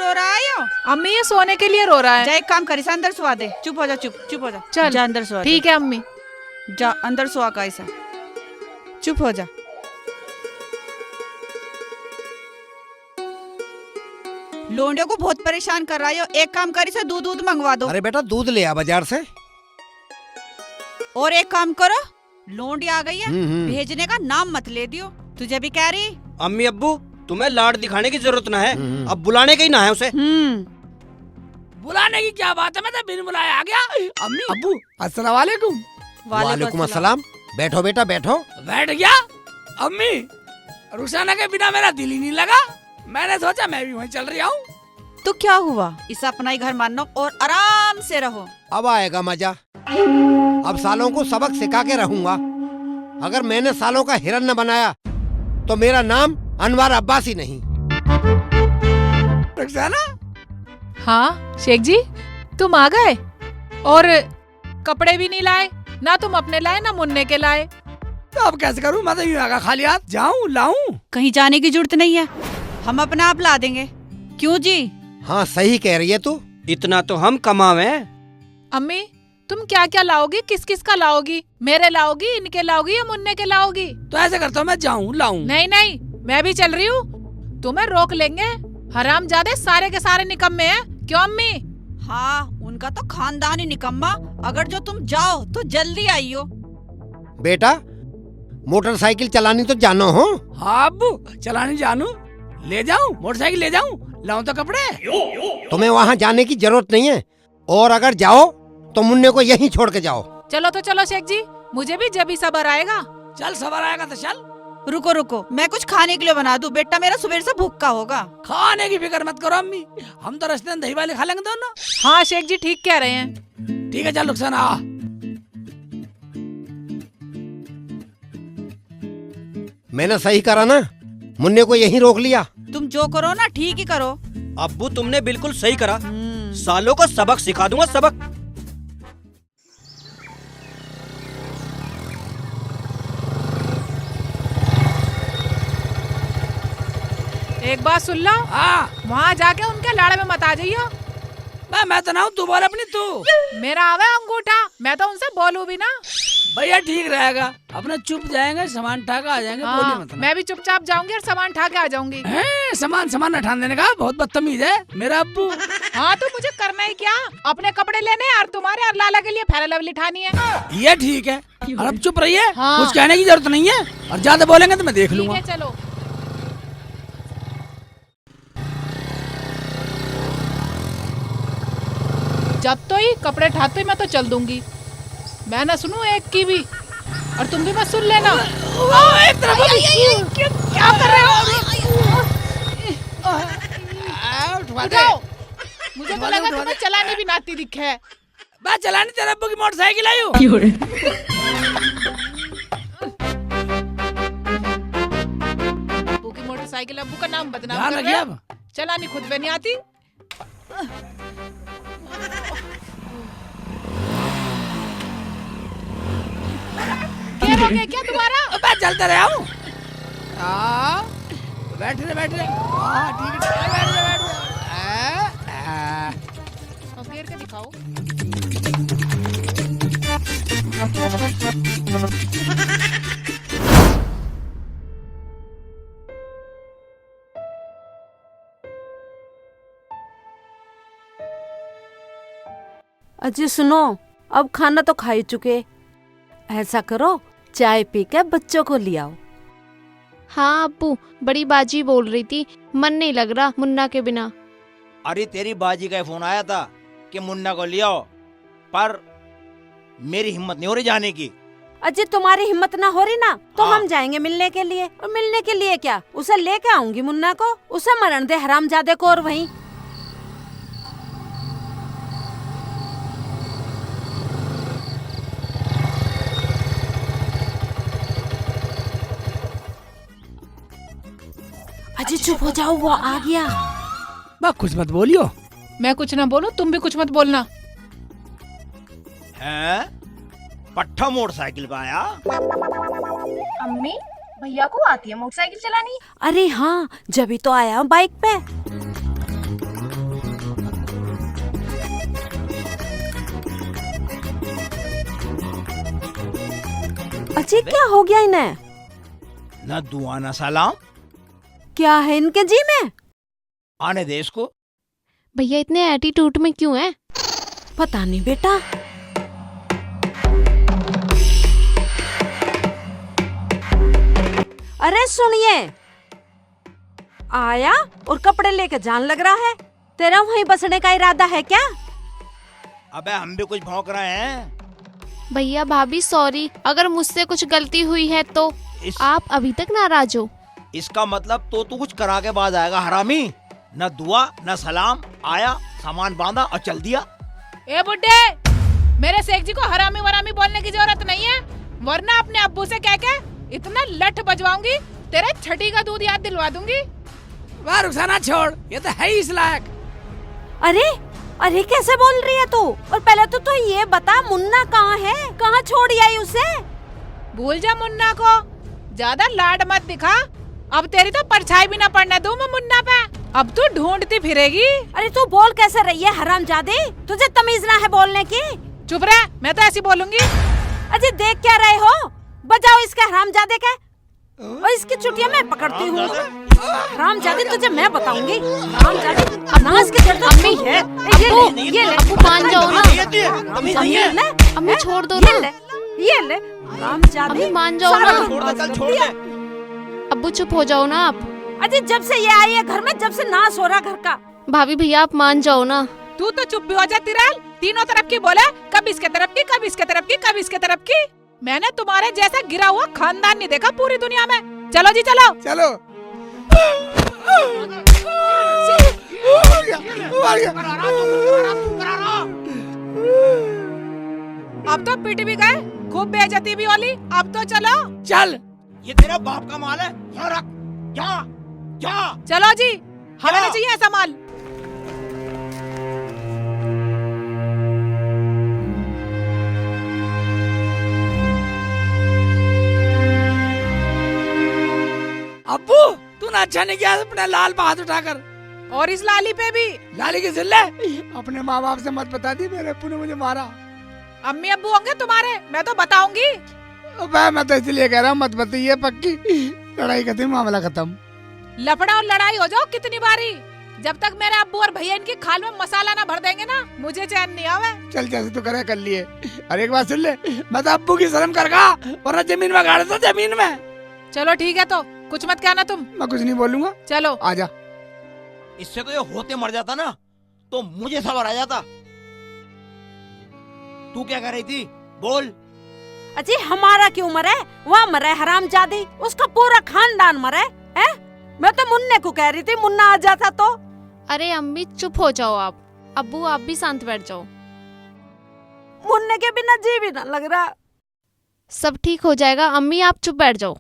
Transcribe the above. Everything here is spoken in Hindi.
रो रहा है यो? अम्मी ये सोने के लिए रो रहा है। जा एक काम करी, अंदर सुआ दे। चुप हो जा, चुप हो जा। चल जा अंदर सुआ दे। ठीक है अम्मी। जा अंदर सुआ का ऐसा, चुप हो जा। लोंडियों को बहुत परेशान कर रहा है यो। एक काम करी से दूध मंगवा दो। अरे बेटा दूध ले आ बाजार से। और एक काम करो, लोंडी आ गई है, भेजने का नाम मत ले दियो। तुझे भी कह रही। अम्मी अब्बू तुम्हें लाड दिखाने की जरूरत ना है, अब बुलाने का ही ना है उसे। बुलाने की क्या बात है, मैं तो बिन बुलाए आ गया। अम्मी अब्बू अस्सलाम वालेकुम। वालेकुम अस्सलाम। बैठो बेटा बैठो। बैठ गया। अम्मी रुखसाना के बिना मेरा दिल ही नहीं लगा, मैंने सोचा मैं भी वहीं चल रही हूँ। तो क्या हुआ, इसे अपना ही घर मानो और आराम से रहो। अब आएगा मजा। अब सालों को सबक सिखा के रहूंगा। अगर मैंने सालों का हिरन न बनाया तो मेरा नाम अनवर अब्बासी नहीं। रुखसाना। हाँ शेख जी तुम आ गए और कपड़े भी नहीं लाए, ना तुम अपने लाए ना मुन्ने के लाए। तो अब कैसे करूँ, मैं तो यूं आगा खाली हाथ जाऊँ लाऊं? कहीं जाने की जरूरत नहीं है, हम अपना आप ला देंगे। क्यों जी? हाँ सही कह रही है तू। इतना तो हम कमावे। अम्मी तुम क्या क्या लाओगी, किस किस का लाओगी? मेरे लाओगी, इनके लाओगी या मुन्ने के लाओगी? तो ऐसे करता हूँ मैं जाऊँ लाऊं। नहीं नहीं मैं भी चल रही हूँ, तुम्हें रोक लेंगे। हरामजादे सारे के सारे निकम्मे हैं। क्यों अम्मी? हाँ उनका तो खानदान ही निकम्मा। अगर जो तुम जाओ तो जल्दी आइयो। बेटा मोटरसाइकिल चलानी तो जानो हो। हाँ अब्बू चलाने जानू। ले जाऊं मोटरसाइकिल, ले जाऊं, लाऊं तो कपड़े। तुम्हें वहाँ जाने की जरूरत नहीं है, और अगर जाओ तो मुन्ने को यहीं छोड़ के जाओ। चलो तो चलो शेख जी, मुझे भी जब ही सबर आएगा। चल सबर आएगा तो चल। रुको रुको, मैं कुछ खाने के लिए बना दूं। बेटा मेरा सुबह से भूखा होगा। खाने की फिक्र मत करो अम्मी, हम तो रास्ते में दही वाले खा लेंगे दोनों। हाँ शेख जी ठीक कह रहे हैं। ठीक है चल रुखसाना आ। मैंने सही करा ना, मुन्ने को यहीं रोक लिया। तुम जो करो ना ठीक ही करो। अब्बू तुमने बिल्कुल सही करा, सालों को सबक सिखा दूंगा, सबक। एक बात सुन लो, हाँ वहाँ जाके उनके लाड़े में मत आ जाइयो। मैं तो ना हूँ, तू बोल अपनी तू। मेरा आवे अंगूठा, मैं तो उनसे बोलूं भी ना। भैया ठीक रहेगा, अपने चुप जाएंगे, सामान उठा के आ जाएंगे। हाँ, बोलिए मत ना। मैं भी चुपचाप जाऊंगी और सामान उठा के आ जाऊंगी। हैं, सामान उठाने देने का बहुत बदतमीज है मेरा अब्बू। हाँ तो मुझे करना ही क्या, अपने कपड़े लेने और तुम्हारे और लाला के लिए फेयर लवली ठानी है। ये ठीक है, और अब चुप रहिए। हाँ। कुछ कहने की जरूरत नहीं है, और ज्यादा बोलेंगे तो मैं देख ठीक लूंगा। है चलो। जब तो ही कपड़े ठाते मैं तो चल दूंगी, मैं ना सुनूं एक की भी, और तुम भी मत सुन लेना। क्या कर रहे हो? उठाओ, मुझे तो लगा तुम्हें चलाने भी नाती दिखे है। बात चलानी तेरे अब्बू की मोटरसाइकिल आई हूँ। अब्बू की मोटरसाइकिल, अब्बू का नाम बदनाम ध्यान कर रखिए रहे अब। हो। चलानी खुद पे नहीं आती। क्या हो गया क्या तुम्हारा? मैं चलते रहा हूँ। बैठ रहे ठीक है, बैठ रहे। अब गिर के दिखाओ। अजी सुनो, अब खाना तो खा ही चुके, ऐसा करो चाय पी के बच्चों को ले आओ। हाँ अब्बू, बड़ी बाजी बोल रही थी, मन नहीं लग रहा मुन्ना के बिना। अरे तेरी बाजी का फोन आया था कि मुन्ना को ले आओ, पर मेरी हिम्मत नहीं हो रही जाने की। अजी तुम्हारी हिम्मत ना हो रही ना तो हाँ। हम जाएंगे मिलने के लिए। और मिलने के लिए क्या, उसे लेके आऊंगी मुन्ना को, उसे मरण दे हरामजादे को। और वहीं अजी चुप हो जाओ, वो आ गया। बा कुछ मत बोलियो। मैं कुछ ना बोलूं, तुम भी कुछ मत बोलना। हैं? पट्टा मोटरसाइकिल पे आया। अम्मी भैया को आती है मोटरसाइकिल चलानी? अरे हाँ, जब ही तो आया हूँ बाइक पे। अजी क्या हो गया इन्हें? न दुआ न सलाम। क्या है इनके जी में? आने दे इसको। भैया इतने एटीट्यूड में क्यों हैं? पता नहीं बेटा। अरे सुनिए, आया और कपड़े लेके जान लग रहा है। तेरा वहीं बसने का इरादा है क्या? अबे हम भी कुछ भौंक रहे हैं। भैया भाभी सॉरी, अगर मुझसे कुछ गलती हुई है तो। आप अभी तक नाराज हो? इसका मतलब तो तू कुछ करा के बाद आएगा हरामी। न दुआ न सलाम, आया सामान बांधा और चल दिया। ए बुड्ढे, मेरे शेख जी को हरामी वरामी बोलने की जरूरत नहीं है, वरना अपने अब्बू से कह के इतना लठ बजवाऊंगी, तेरे छठी का दूध याद दिलवा दूंगी। वाह रुखसाना छोड़, ये तो है ही इस लायक। अरे अरे कैसे बोल रही है तू? और पहले तो ये बता, मुन्ना कहाँ है? कहाँ छोड़ आई उसे? भूल जा मुन्ना को, ज्यादा लाड मत दिखा। अब तेरी तो परछाई भी ना पड़ने दूं मैं मुन्ना पे। अब तू ढूंढती फिरेगी। अरे तू बोल कैसे रही है हरामजादी? तुझे तमीज ना है बोलने की? चुप रह, मैं तो ऐसी बोलूंगी। अजी देख क्या रहे हो? बजाओ इसके हरामजादे के, और इसकी चुटिया मैं पकड़ती हूँ। हरामजादी तुझे मैं बताऊंगी। हरामजादी नाश के जड़ अम्मी, है। ये ले अब्बू मान जाओ ना। अम्मी छोड़ दो ना। ये ले हरामजादी, अम्मी मान जाओ सारा ना। घर बर्बाद कर दिया। अब्बू चुप हो जाओ ना आप। अजी जब से ये आई है घर में, जब से नाश हो रहा घर का। भाभी भैया आप मान जाओ ना। तू तो चुप भी हो जा तिराल, तीनों तरफ की बोले, कभी इसके तरफ की, कभी इसके तरफ की, कभी इसके तरफ की। मैंने तुम्हारे जैसा गिरा हुआ खानदान नहीं देखा पूरी दुनिया में। चलो जी चलो चलो। अब तो पिट भी गए, खूब बेइज्जती भी होली, अब तो चलो। चल। ये तेरा बाप का माल है, यहाँ रख। यहाँ यहाँ चलो जी, हमें नहीं चाहिए ऐसा माल। अब्बू तू ना अच्छा नहीं किया अपना लाल पे हाथ उठाकर। और इस लाली पे भी। लाली की जिल्ले अपने माँ बाप से मत बता दी, मेरे अब्बू ने मुझे मारा। अम्मी अब्बू होंगे तुम्हारे, मैं तो बताऊंगी। मैं तो इसलिए कह रहा हूँ मत बताइए, पक्की लड़ाई खत्म, मामला खत्म। लफड़ा और लड़ाई हो जाओ कितनी बारी, जब तक मेरे अब्बू और भैया इनकी खाल में मसाला ना भर देंगे ना, मुझे चैन नहीं आवे। चल जैसे तू करे कर लिए। अरे एक बात सुन ले, मैं तो अब्बू की शर्म करगा और जमीन में गाड़ दो, जमीन में। चलो ठीक है, तो कुछ मत कहना तुम। मैं कुछ नहीं बोलूंगा। चलो आजा। इससे तो ये होते मर जाता ना, तो मुझे सबर आ जाता। तू क्या कर रही थी बोल? अजी हमारा क्यों मरे? वहाँ मरे हरामजादी, उसका पूरा खानदान मरे है। मैं तो मुन्ने को कह रही थी, मुन्ना आ जाता तो। अरे अम्मी चुप हो जाओ आप। अब्बू आप भी शांत बैठ जाओ। मुन्ने के बिना जी भी ना लग रहा। सब ठीक हो जाएगा, अम्मी आप चुप बैठ जाओ।